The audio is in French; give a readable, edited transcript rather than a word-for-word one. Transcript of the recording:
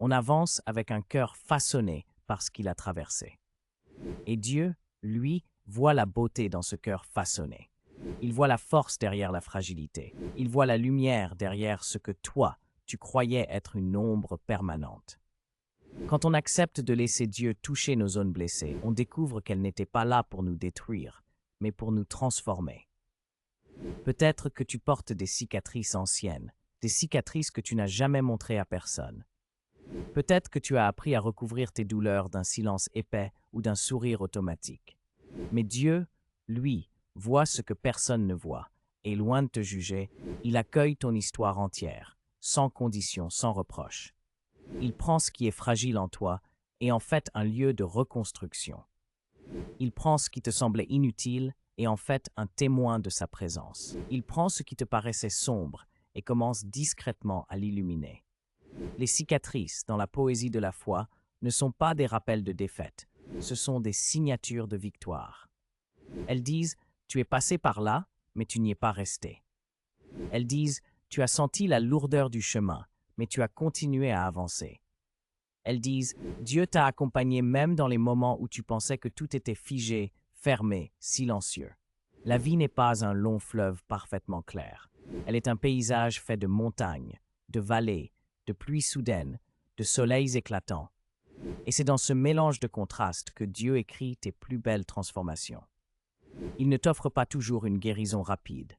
On avance avec un cœur façonné par ce qu'il a traversé. Et Dieu, lui, voit la beauté dans ce cœur façonné. Il voit la force derrière la fragilité. Il voit la lumière derrière ce que toi, tu croyais être une ombre permanente. Quand on accepte de laisser Dieu toucher nos zones blessées, on découvre qu'elles n'étaient pas là pour nous détruire, mais pour nous transformer. Peut-être que tu portes des cicatrices anciennes, des cicatrices que tu n'as jamais montrées à personne. Peut-être que tu as appris à recouvrir tes douleurs d'un silence épais ou d'un sourire automatique. Mais Dieu, lui, voit ce que personne ne voit, et loin de te juger, il accueille ton histoire entière, sans condition, sans reproche. Il prend ce qui est fragile en toi et en fait un lieu de reconstruction. Il prend ce qui te semblait inutile et en fait un témoin de sa présence. Il prend ce qui te paraissait sombre et commence discrètement à l'illuminer. Les cicatrices dans la poésie de la foi ne sont pas des rappels de défaite, ce sont des signatures de victoire. Elles disent « tu es passé par là, mais tu n'y es pas resté ». Elles disent « tu as senti la lourdeur du chemin, mais tu as continué à avancer ». Elles disent « Dieu t'a accompagné même dans les moments où tu pensais que tout était figé, fermé, silencieux ». La vie n'est pas un long fleuve parfaitement clair. Elle est un paysage fait de montagnes, de vallées, de pluies soudaines, de soleils éclatants. Et c'est dans ce mélange de contrastes que Dieu écrit tes plus belles transformations. Il ne t'offre pas toujours une guérison rapide,